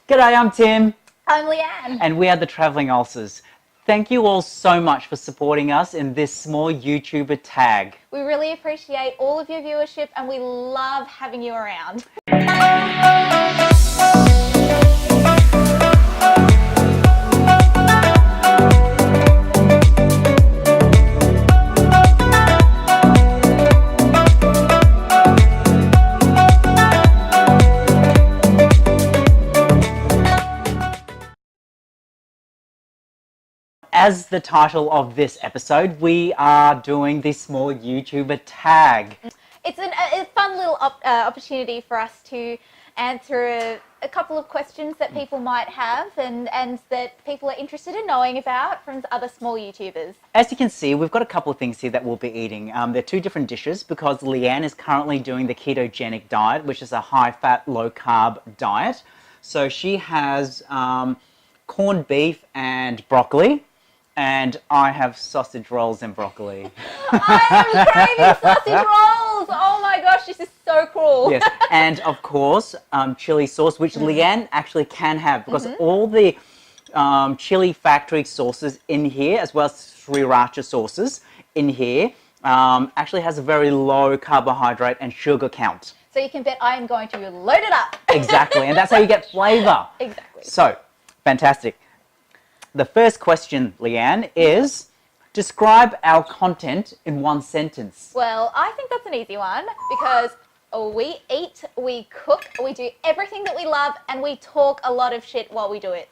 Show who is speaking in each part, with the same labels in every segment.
Speaker 1: G'day, I'm Tim.
Speaker 2: I'm Leanne.
Speaker 1: And we are the Travelling Ulcers. Thank you all so much for supporting us in this small YouTuber tag.
Speaker 2: We really appreciate all of your viewership and we love having you around.
Speaker 1: As the title of this episode, we are doing the small YouTuber tag.
Speaker 2: It's a fun little opportunity for us to answer a couple of questions that people might have and that people are interested in knowing about from other small YouTubers.
Speaker 1: As you can see, we've got a couple of things here that we'll be eating. They're two different dishes because Leanne is currently doing the ketogenic diet, which is a high-fat, low-carb diet. So she has corned beef and broccoli. And I have sausage rolls and broccoli.
Speaker 2: I am craving sausage rolls! Oh my gosh, this is so cool.
Speaker 1: Yes, and of course, chili sauce, which Leanne actually can have because all the chili factory sauces in here, as well as sriracha sauces in here, actually has a very low carbohydrate and sugar count.
Speaker 2: So you can bet I am going to load it up.
Speaker 1: Exactly, and that's how you get flavour.
Speaker 2: Exactly.
Speaker 1: So, fantastic. The first question, Leanne, is describe our content in one sentence.
Speaker 2: Well, I think that's an easy one because we eat, we cook, we do everything that we love, and we talk a lot of shit while we do it.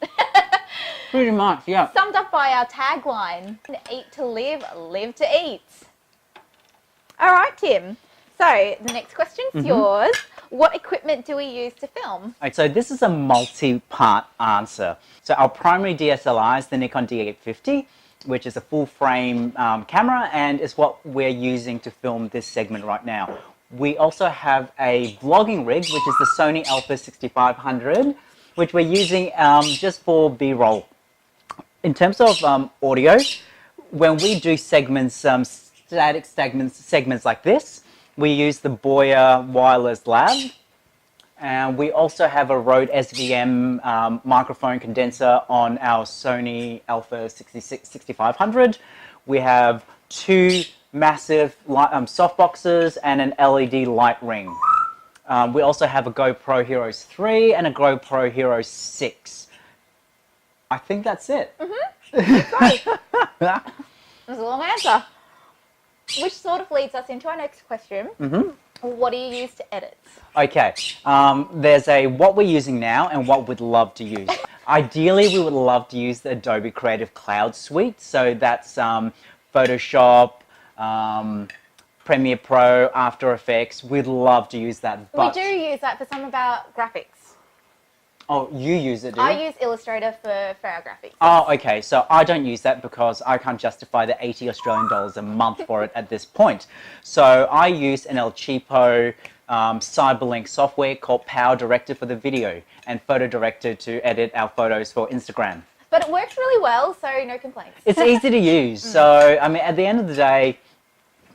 Speaker 1: Pretty much, yeah.
Speaker 2: Summed up by our tagline, eat to live, live to eat. All right, Tim. So the next question's yours. What equipment do we use to film?
Speaker 1: Right, so this is a multi-part answer. So our primary DSLR is the Nikon D850, which is a full-frame camera and is what we're using to film this segment right now. We also have a vlogging rig, which is the Sony Alpha 6500, which we're using just for B-roll. In terms of audio, when we do segments, static segments like this, we use the Boya Wireless Lab, and we also have a Rode SVM microphone condenser on our Sony Alpha 6500. We have two massive softboxes and an LED light ring. We also have a GoPro Hero 3 and a GoPro Hero 6. I think that's it.
Speaker 2: That's a long answer. Which sort of leads us into our next question. What do you use to edit?
Speaker 1: Okay, there's a what we're using now and what we'd love to use. Ideally, we would love to use the Adobe Creative Cloud Suite. So that's Photoshop, Premiere Pro, After Effects. We'd love to use that. But...
Speaker 2: We do use that for some of our graphics.
Speaker 1: Oh, you use it, do you?
Speaker 2: I use Illustrator for our graphics.
Speaker 1: Oh, okay. So I don't use that because I can't justify the 80 Australian dollars a month for it at this point. So I use an El Cheapo Cyberlink software called Power Director for the video and Photo Director to edit our photos for Instagram.
Speaker 2: But it works really well, so no complaints.
Speaker 1: It's easy to use. So, I mean, at the end of the day,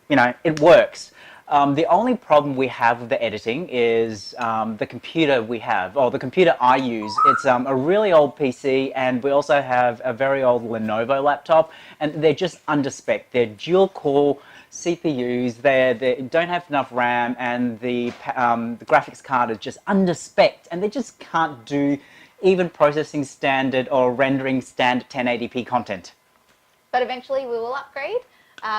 Speaker 1: you know, it works. The only problem we have with the editing is the computer we have, or the computer I use. It's a really old PC, and we also have a very old Lenovo laptop, and they're just under spec. They're dual core CPUs, they don't have enough RAM, and the graphics card is just under spec, and they just can't do even processing standard or rendering standard 1080p content.
Speaker 2: But eventually we will upgrade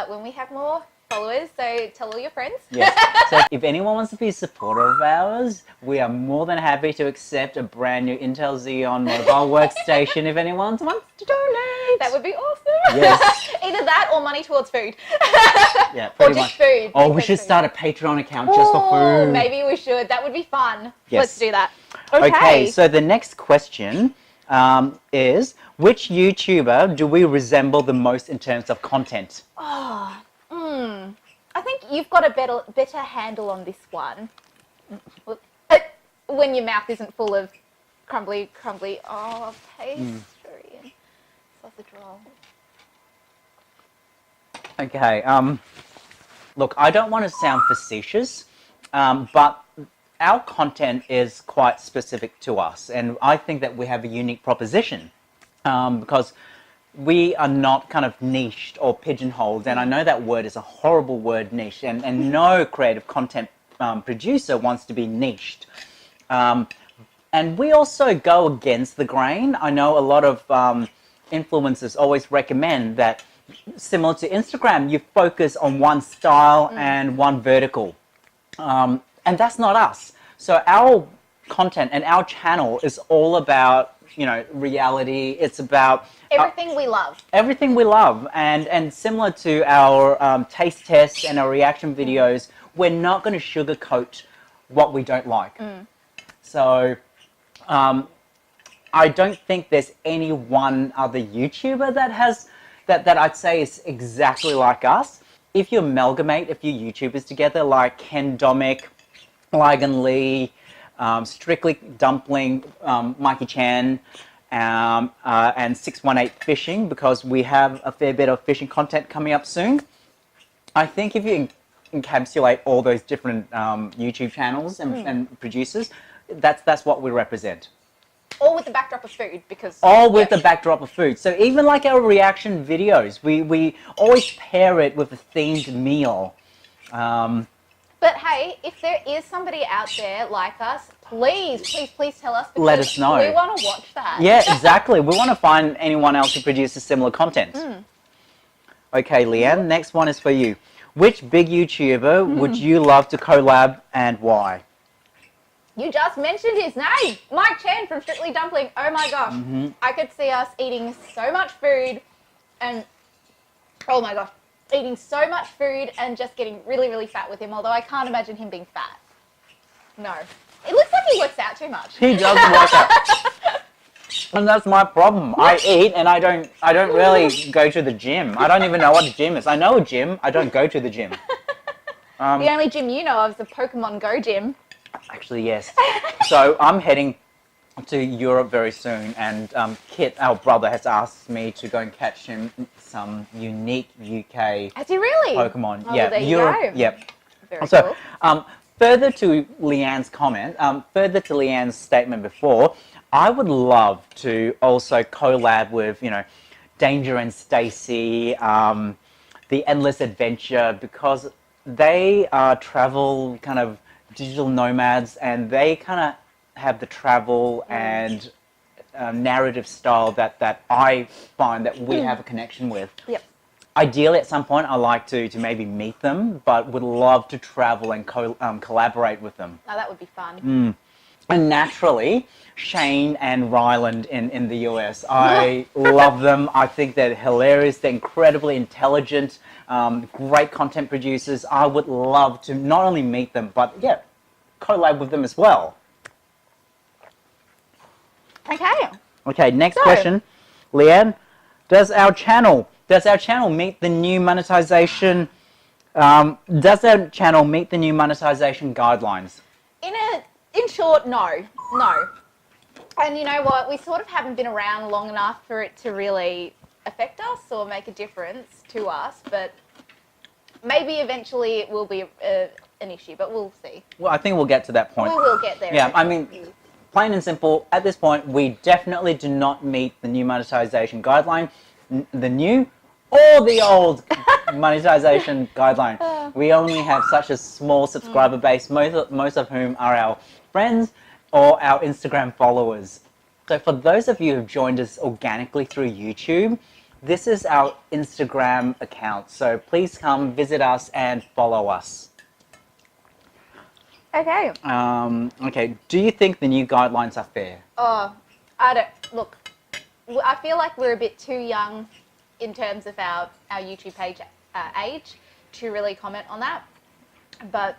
Speaker 2: when we have more followers, so tell all your friends.
Speaker 1: Yes. So if anyone wants to be a supporter of ours, we are more than happy to accept a brand new Intel Xeon mobile workstation if anyone wants to donate.
Speaker 2: That would be awesome.
Speaker 1: Yes.
Speaker 2: Either that or money towards food.
Speaker 1: Yeah,
Speaker 2: or
Speaker 1: pretty
Speaker 2: just
Speaker 1: much.
Speaker 2: food.
Speaker 1: Oh, we should start a Patreon account just for food.
Speaker 2: Maybe we should. That would be fun.
Speaker 1: Yes.
Speaker 2: Let's do that.
Speaker 1: Okay, so the next question is, which YouTuber do we resemble the most in terms of content?
Speaker 2: I think you've got a better handle on this one. When your mouth isn't full of crumbly pastry and sausage roll.
Speaker 1: Okay, look, I don't want to sound facetious, but our content is quite specific to us, and I think that we have a unique proposition because we are not kind of niched or pigeonholed, and I know that word is a horrible word, niche, and no creative content producer wants to be niched. And we also go against the grain. I know a lot of influencers always recommend that, similar to Instagram, you focus on one style and one vertical. And that's not us. So our content and our channel is all about, reality. It's about
Speaker 2: everything we love.
Speaker 1: Everything we love. And similar to our taste tests and our reaction videos, we're not going to sugarcoat what we don't like. So I don't think there's any one other YouTuber that has that I'd say is exactly like us. If you amalgamate a few YouTubers together, like Ken Domick, Ligon Lee, Strictly Dumpling, Mikey Chan, and 618 Fishing, because we have a fair bit of fishing content coming up soon. I think if you encapsulate all those different YouTube channels and producers, that's what we represent.
Speaker 2: All with the backdrop of food, because...
Speaker 1: All with the backdrop of food. So even like our reaction videos, we always pair it with a themed meal.
Speaker 2: But hey, if there is somebody out there like us, please tell us.
Speaker 1: Let us know.
Speaker 2: We want to watch that.
Speaker 1: Yeah, exactly. We want to find anyone else who produces similar content. Okay, Leanne, next one is for you. Which big YouTuber would you love to collab and why?
Speaker 2: You just mentioned his name, Mike Chan from Strictly Dumpling. Oh my gosh, I could see us eating so much food, and oh my gosh, eating so much food and just getting really, really fat with him. Although I can't imagine him being fat. No, it looks like he works out too much.
Speaker 1: He does work out, and that's my problem. I eat and I don't really go to the gym. I don't even know what a gym is. I know a gym. I don't go to the gym.
Speaker 2: The only gym you know of is the Pokemon Go gym.
Speaker 1: Actually, yes. So I'm heading to Europe very soon, and Kit, our brother, has asked me to go and catch him some unique UK
Speaker 2: Has he really?
Speaker 1: Pokemon.
Speaker 2: Oh,
Speaker 1: Yeah,
Speaker 2: well, there you
Speaker 1: Europe.
Speaker 2: go.
Speaker 1: Yep.
Speaker 2: Very
Speaker 1: So,
Speaker 2: cool.
Speaker 1: further to Leanne's comment, further to Leanne's statement before, I would love to also collab with, Danger and Stacy, The Endless Adventure, because they travel kind of digital nomads, and they kind of have the travel and narrative style that I find that we have a connection with.
Speaker 2: Yep.
Speaker 1: Ideally, at some point, I like to maybe meet them, but would love to travel and collaborate with them.
Speaker 2: Oh, that would be fun.
Speaker 1: And naturally, Shane and Ryland in the US. I love them. I think they're hilarious. They're incredibly intelligent, great content producers. I would love to not only meet them, but collab with them as well. Okay, next question. Leanne, does our channel meet the new monetization guidelines?
Speaker 2: In short, no. And you know what? We sort of haven't been around long enough for it to really affect us or make a difference to us, but maybe eventually it will be an issue, but we'll see.
Speaker 1: Well, I think we'll get to that point.
Speaker 2: We will get there.
Speaker 1: Yeah, I mean, plain and simple, at this point, we definitely do not meet the new monetization guideline, the new or the old monetization guideline. We only have such a small subscriber base, most of whom are our friends or our Instagram followers. So for those of you who've joined us organically through YouTube, this is our Instagram account. So please come visit us and follow us.
Speaker 2: Okay.
Speaker 1: Okay, do you think the new guidelines are fair?
Speaker 2: Oh, I don't. Look, I feel like we're a bit too young in terms of our YouTube page age to really comment on that. But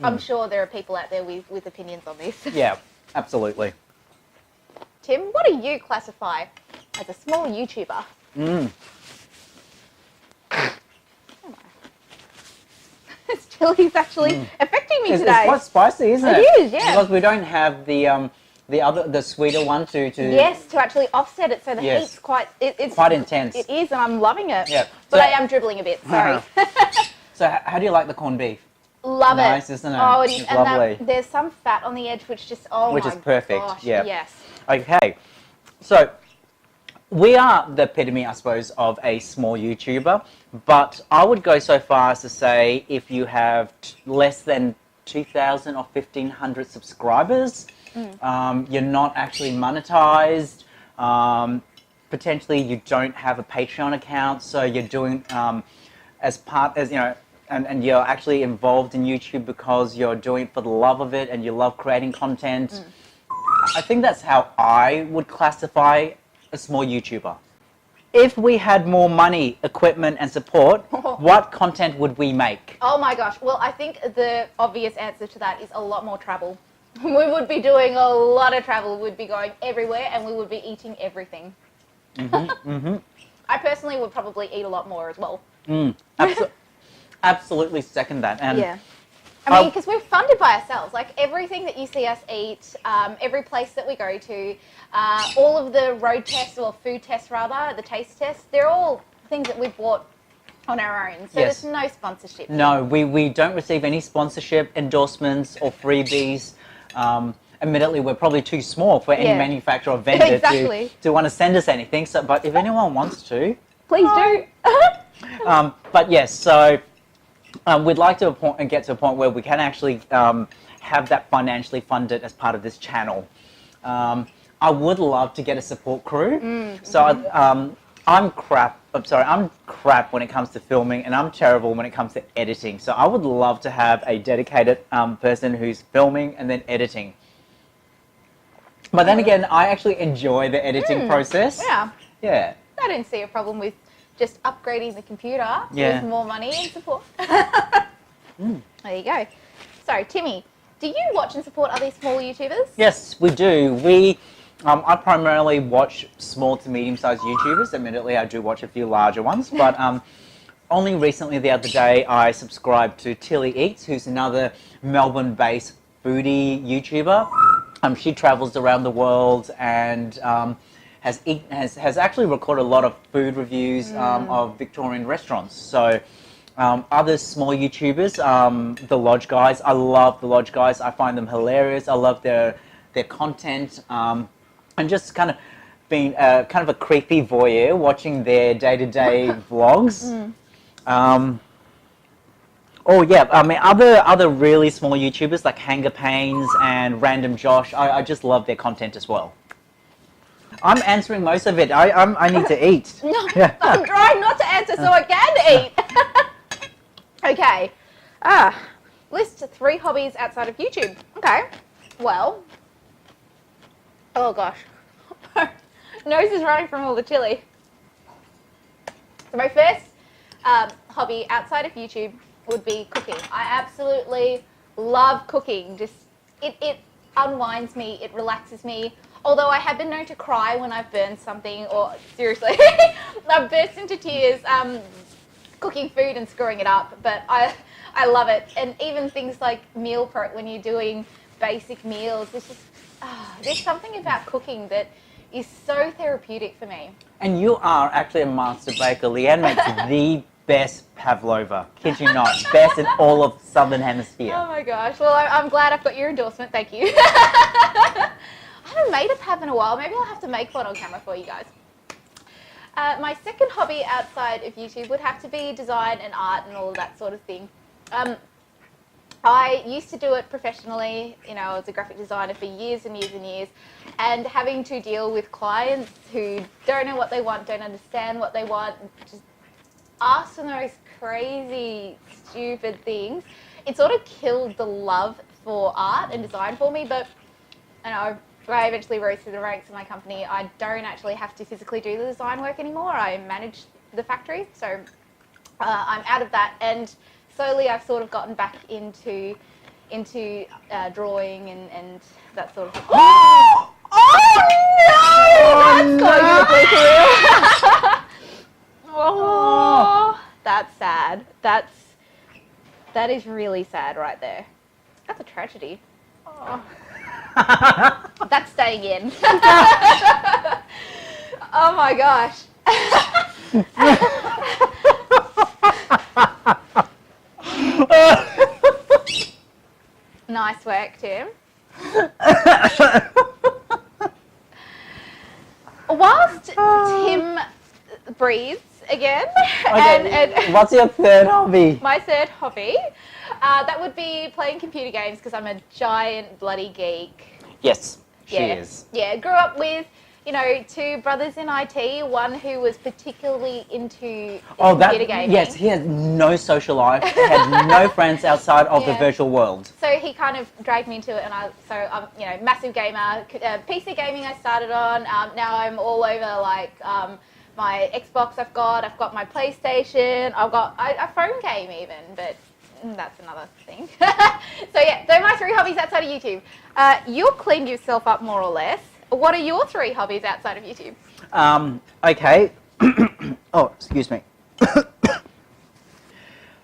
Speaker 2: I'm sure there are people out there with opinions on this.
Speaker 1: Yeah, absolutely.
Speaker 2: Tim, what do you classify as a small YouTuber? This chili's actually affecting me today.
Speaker 1: It's quite spicy, isn't it?
Speaker 2: It is, yeah.
Speaker 1: Because we don't have the sweeter one to
Speaker 2: Yes, to actually offset it, so the heat's quite it's
Speaker 1: quite intense.
Speaker 2: It is, and I'm loving it.
Speaker 1: Yeah.
Speaker 2: But
Speaker 1: So-
Speaker 2: I am dribbling a bit. Sorry.
Speaker 1: So how do you like the corned beef?
Speaker 2: Love
Speaker 1: nice,
Speaker 2: it.
Speaker 1: isn't it?
Speaker 2: Oh,
Speaker 1: It's lovely.
Speaker 2: There's some fat on the edge, which just
Speaker 1: Which is perfect.
Speaker 2: Gosh,
Speaker 1: Yeah.
Speaker 2: yes.
Speaker 1: Okay. So we are the epitome, I suppose, of a small YouTuber, but I would go so far as to say if you have less than 2,000 or 1,500 subscribers, you're not actually monetized. Potentially, you don't have a Patreon account, so you're doing and you're actually involved in YouTube because you're doing it for the love of it and you love creating content. I think that's how I would classify a small YouTuber. If we had more money, equipment, and support, what content would we make?
Speaker 2: Oh my gosh. Well, I think the obvious answer to that is a lot more travel. We would be doing a lot of travel. We'd be going everywhere and we would be eating everything. I personally would probably eat a lot more as well.
Speaker 1: Absolutely second that. And
Speaker 2: yeah. I mean, because we're funded by ourselves. Like, everything that you see us eat, every place that we go to, all of the road tests, or food tests rather, the taste tests, they're all things that we've bought on our own. So
Speaker 1: Yes.
Speaker 2: there's no sponsorship.
Speaker 1: No, we don't receive any sponsorship, endorsements, or freebies. Admittedly, we're probably too small for any manufacturer or vendor
Speaker 2: Exactly.
Speaker 1: to want to send us anything. So, but if anyone wants to,
Speaker 2: Please do.
Speaker 1: but yes, so we'd like to get to a point where we can actually have that financially funded as part of this channel. I would love to get a support crew. I'm crap. I'm crap when it comes to filming, and I'm terrible when it comes to editing. So I would love to have a dedicated person who's filming and then editing. But then again, I actually enjoy the editing process.
Speaker 2: Yeah.
Speaker 1: Yeah.
Speaker 2: I don't see a problem with just upgrading the computer with more money and support. There you go. So, Timmy, do you watch and support other small YouTubers?
Speaker 1: Yes, we do. I primarily watch small to medium-sized YouTubers. Admittedly, I do watch a few larger ones, but only recently, the other day, I subscribed to Tilly Eats, who's another Melbourne-based foodie YouTuber. She travels around the world and has actually recorded a lot of food reviews of Victorian restaurants. So other small YouTubers, the Lodge Guys, I love the Lodge Guys. I find them hilarious. I love their content. And just kind of being kind of a creepy voyeur watching their day-to-day vlogs. I mean, other really small YouTubers like Hanger Pains and Random Josh, I just love their content as well. I'm answering most of it. I need to eat.
Speaker 2: No, I'm trying not to answer so I can eat. Okay. List 3 hobbies outside of YouTube. Okay. Well. Oh gosh. Nose is running from all the chili. So my first hobby outside of YouTube would be cooking. I absolutely love cooking. Just it unwinds me, it relaxes me. Although I have been known to cry when I've burned something, or seriously, I've burst into tears cooking food and screwing it up. But I love it. And even things like meal prep, when you're doing basic meals, there's something about cooking that is so therapeutic for me.
Speaker 1: And you are actually a master baker. Leanne makes the best pavlova. Kid you not. Best in all of Southern Hemisphere.
Speaker 2: Oh my gosh. Well, I'm glad I've got your endorsement. Thank you. I haven't made a pav in a while. Maybe I'll have to make one on camera for you guys. My second hobby outside of YouTube would have to be design and art and all of that sort of thing. I used to do it professionally. You know, I was a graphic designer for years and years and years, and having to deal with clients who don't know what they want, don't understand what they want, just ask them the most crazy, stupid things. It sort of killed the love for art and design for me, but you know, I eventually rose through the ranks of my company. I don't actually have to physically do the design work anymore. I manage the factory, so I'm out of that, and slowly I've sort of gotten back into drawing and that sort of thing. Oh no! That's not your career. Oh, that's sad. That is really sad right there. That's a tragedy. Oh. That's staying in. Oh my gosh. Tim. Whilst Tim breathes again,
Speaker 1: Okay.
Speaker 2: and
Speaker 1: What's your third hobby?
Speaker 2: my third hobby, that would be playing computer games because I'm a giant bloody geek.
Speaker 1: Yes, she
Speaker 2: Yeah.
Speaker 1: is.
Speaker 2: Yeah, grew up with, two brothers in IT, one who was particularly into computer gaming.
Speaker 1: Yes, he had no social life, had no friends outside of the
Speaker 2: Yeah.
Speaker 1: virtual world.
Speaker 2: So he kind of dragged me into it, and I'm, massive gamer. PC gaming I started on. Now I'm all over my Xbox. I've got my PlayStation. I've got a phone game even, but that's another thing. So yeah, they're my 3 hobbies outside of YouTube. You've cleaned yourself up more or less. What are your 3 hobbies outside of YouTube?
Speaker 1: Okay. Oh, excuse me.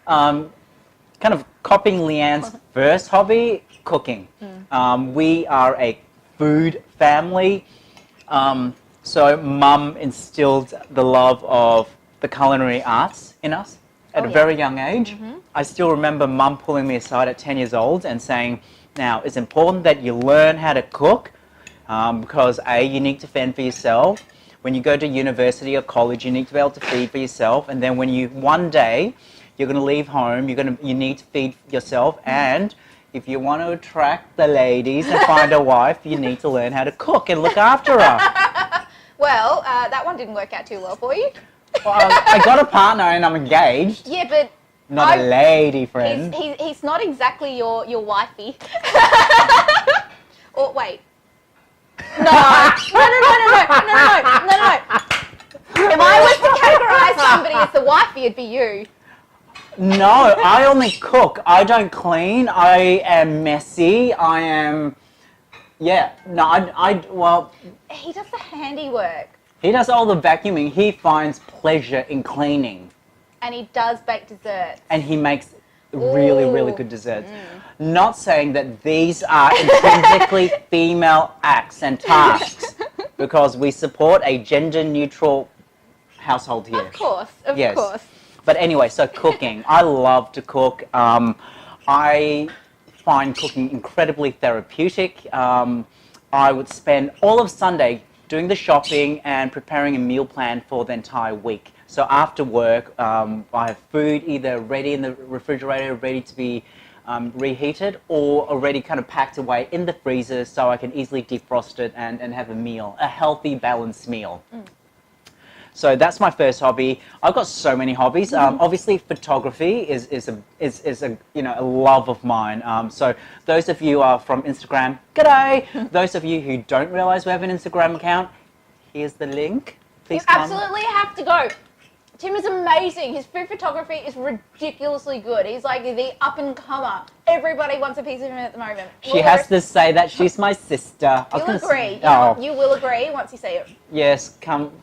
Speaker 1: Kind of copying Leanne's first hobby, cooking. We are a food family. So Mum instilled the love of the culinary arts in us at a very young age. I still remember Mum pulling me aside at 10 years old and saying, now, it's important that you learn how to cook because A, you need to fend for yourself. When you go to university or college, you need to be able to feed for yourself. And then when one day, you're going to leave home, you need to feed yourself. And if you want to attract the ladies and find a wife, you need to learn how to cook and look after her.
Speaker 2: Well, that one didn't work out too well for you.
Speaker 1: Well, I got a partner and I'm engaged.
Speaker 2: Yeah, but
Speaker 1: Not a lady friend.
Speaker 2: he's not exactly your wifey. Or wait. No. No. If I was to categorize somebody as the wifey, it'd be you.
Speaker 1: No, I only cook. I don't clean. I am messy. I am... Yeah. No, well...
Speaker 2: He does the handiwork.
Speaker 1: He does all the vacuuming. He finds pleasure in cleaning.
Speaker 2: And he does bake desserts.
Speaker 1: And he makes really good desserts. Not saying that these are intrinsically female acts and tasks, because we support a gender-neutral household here.
Speaker 2: Of course, of course.
Speaker 1: But anyway, so cooking. I love to cook. I find cooking incredibly therapeutic. I would spend all of Sunday doing the shopping and preparing a meal plan for the entire week. So after work, I have food either ready in the refrigerator, ready to be reheated, or already kind of packed away in the freezer so I can easily defrost it and have a meal, a healthy, balanced meal. So that's my first hobby. I've got so many hobbies. Obviously, photography is a love of mine. So those of you are from Instagram, g'day. Those of you who don't realize we have an Instagram account, here's the link. Please
Speaker 2: You
Speaker 1: come.
Speaker 2: absolutely have to go. Tim is amazing. His food photography is ridiculously good. He's like the up-and-comer. Everybody wants a piece of him at the moment.
Speaker 1: She has to say that she's my sister.
Speaker 2: You'll agree.
Speaker 1: Oh.
Speaker 2: You will agree once you see it.
Speaker 1: Yes, come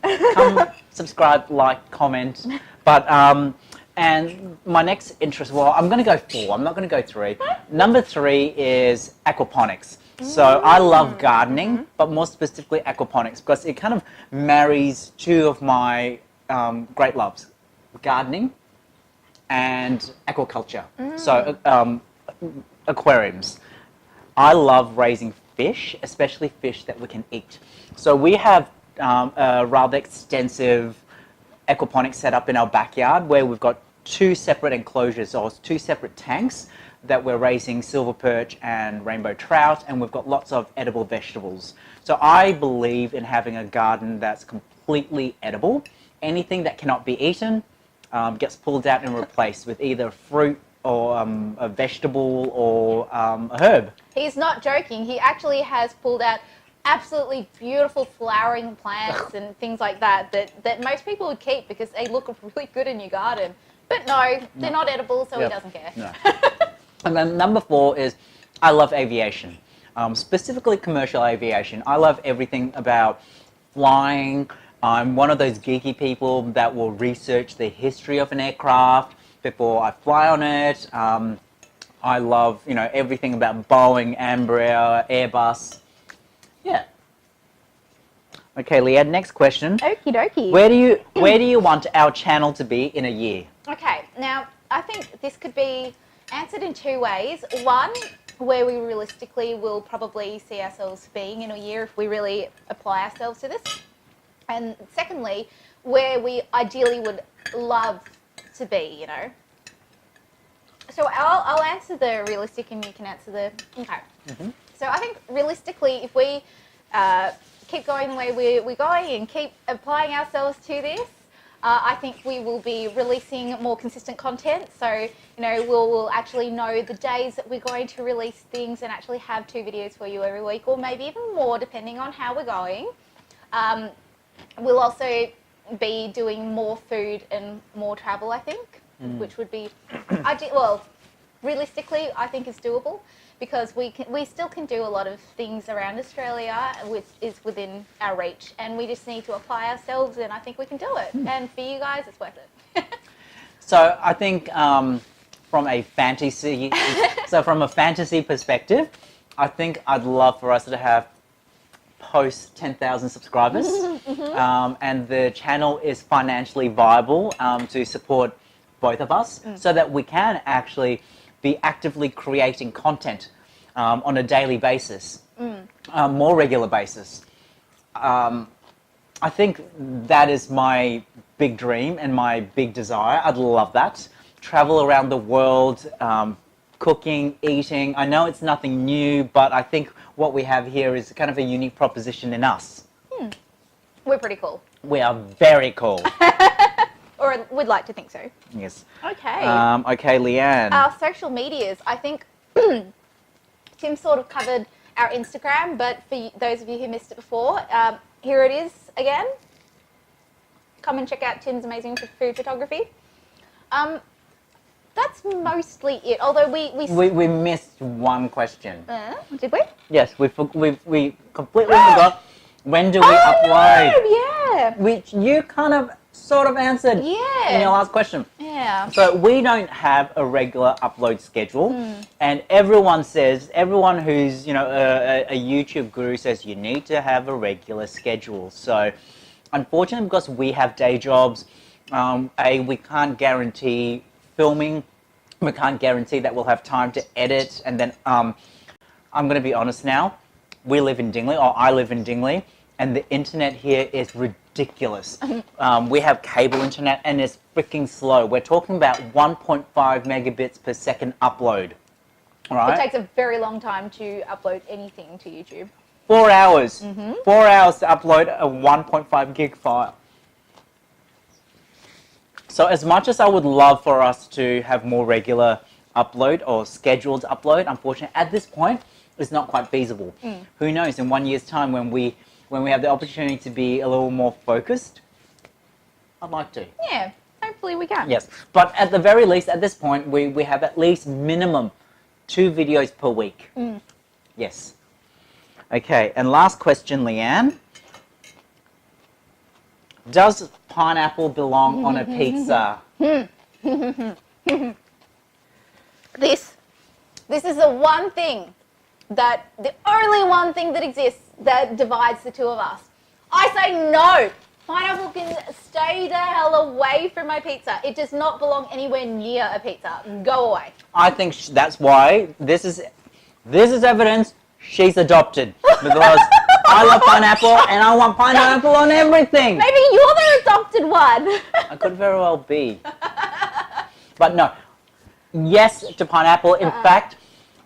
Speaker 1: subscribe, like, comment. But and my next interest, well, I'm going to go 4. I'm not going to go 3. Number 3 is aquaponics. So I love gardening, but more specifically aquaponics, because it kind of marries 2 of my great loves: gardening and aquaculture. So aquariums. I love raising fish, especially fish that we can eat. So we have a rather extensive aquaponics set up in our backyard where we've got 2 separate enclosures or 2 separate tanks that we're raising silver perch and rainbow trout, and we've got lots of edible vegetables. So I believe in having a garden that's completely edible. Anything that cannot be eaten gets pulled out and replaced with either fruit or a vegetable or a herb.
Speaker 2: He's not joking. He actually has pulled out absolutely beautiful flowering plants and things like that most people would keep because they look really good in your garden. But no, they're not edible, so he doesn't care.
Speaker 1: No. And then number 4 is I love aviation, specifically commercial aviation. I love everything about flying. I'm one of those geeky people that will research the history of an aircraft before I fly on it. I love, everything about Boeing, Embraer, Airbus. Yeah. Okay, Leanne, next question.
Speaker 2: Okie dokie.
Speaker 1: Where do you want our channel to be in a year?
Speaker 2: Okay, now I think this could be answered in 2 ways. One, where we realistically will probably see ourselves being in a year if we really apply ourselves to this. And secondly, where we ideally would love to be, you know. So I'll answer the realistic and you can answer the, okay.
Speaker 1: Mm-hmm.
Speaker 2: So I think realistically, if we keep going the way we're going and keep applying ourselves to this, I think we will be releasing more consistent content. So, you know, we'll actually know the days that we're going to release things and actually have 2 videos for you every week, or maybe even more depending on how we're going. We'll also be doing more food and more travel, I think, which would be, well, realistically, I think is doable, because we still can do a lot of things around Australia which is within our reach, and we just need to apply ourselves, and I think we can do it. And for you guys, it's worth it.
Speaker 1: So I think from a fantasy perspective, I think I'd love for us to have post 10,000 subscribers, and the channel is financially viable to support both of us, so that we can actually be actively creating content on a daily basis, more regular basis. I think that is my big dream and my big desire. I'd love that. Travel around the world, cooking, eating. I know it's nothing new, but I think what we have here is kind of a unique proposition in us.
Speaker 2: We're pretty cool.
Speaker 1: We are very cool.
Speaker 2: Or we'd like to think so.
Speaker 1: Yes.
Speaker 2: Okay.
Speaker 1: Okay, Leanne.
Speaker 2: Our social medias, I think Tim sort of covered our Instagram, but for those of you who missed it before, here it is again. Come and check out Tim's amazing food photography. That's mostly it. Although we
Speaker 1: missed one question.
Speaker 2: Did we?
Speaker 1: Yes, we completely forgot. When do we upload?
Speaker 2: No, yeah.
Speaker 1: Which you kind of sort of answered in your last question.
Speaker 2: Yeah.
Speaker 1: So we don't have a regular upload schedule, and everyone who's a YouTube guru says you need to have a regular schedule. So unfortunately, because we have day jobs, we can't guarantee filming. We can't guarantee that we'll have time to edit. And then I'm going to be honest now. We live in Dingley, or I live in Dingley, and the internet here is ridiculous. We have cable internet, and it's freaking slow. We're talking about 1.5 megabits per second upload. All right?
Speaker 2: It takes a very long time to upload anything to YouTube.
Speaker 1: 4 hours. 4 hours to upload a 1.5 gig file. So as much as I would love for us to have more regular upload or scheduled upload, unfortunately, at this point, it's not quite feasible. Who knows, in 1 year's time when we have the opportunity to be a little more focused, I'd like to.
Speaker 2: Yeah, hopefully we can.
Speaker 1: Yes, but at the very least, at this point, we have at least minimum 2 videos per week. Yes. Okay, and last question, Leanne. Does pineapple belong on a pizza?
Speaker 2: This is the one thing the only one thing that exists that divides the two of us. I say no. Pineapple can stay the hell away from my pizza. It does not belong anywhere near a pizza. Go away.
Speaker 1: I think that's why this is evidence she's adopted, because I love pineapple and I want pineapple on everything.
Speaker 2: Maybe you're the adopted one.
Speaker 1: I could very well be. But no. Yes to pineapple. In fact,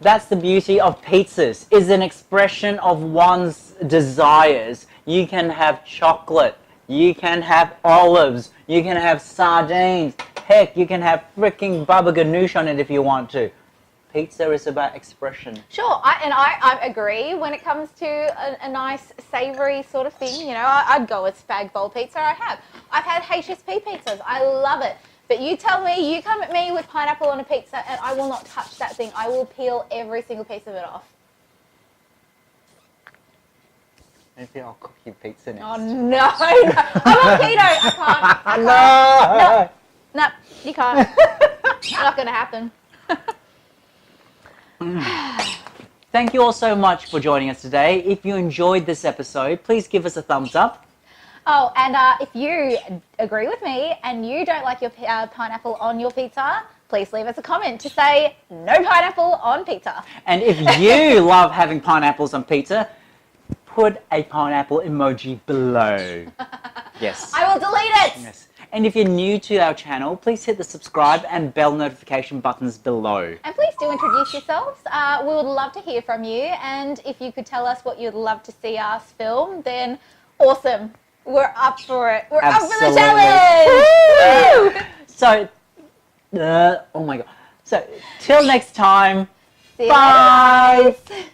Speaker 1: that's the beauty of pizzas, is an expression of one's desires. You can have chocolate, you can have olives, you can have sardines, heck, you can have freaking baba ganoush on it if you want to. Pizza is about expression.
Speaker 2: Sure, I agree when it comes to a nice savoury sort of thing. You know, I'd go with spag bowl pizza. I've had HSP pizzas. I love it. But you tell me, you come at me with pineapple on a pizza and I will not touch that thing. I will peel every single piece of it off.
Speaker 1: Maybe I'll cook you pizza next.
Speaker 2: Oh, no. I'm on keto. I can't. No, you can't. Not going to happen.
Speaker 1: Thank you all so much for joining us today. If you enjoyed this episode, please give us a thumbs up.
Speaker 2: Oh, and if you agree with me and you don't like your pineapple on your pizza, please leave us a comment to say no pineapple on pizza.
Speaker 1: And if you love having pineapples on pizza, put a pineapple emoji below. Yes.
Speaker 2: I will delete it.
Speaker 1: Yes. And if you're new to our channel, please hit the subscribe and bell notification buttons below.
Speaker 2: And please do introduce yourselves. We would love to hear from you. And if you could tell us what you'd love to see us film, then awesome. We're up for it. We're
Speaker 1: Absolutely.
Speaker 2: up for the challenge.
Speaker 1: So, oh my God. So, till next time.
Speaker 2: See you
Speaker 1: Bye.
Speaker 2: later, guys.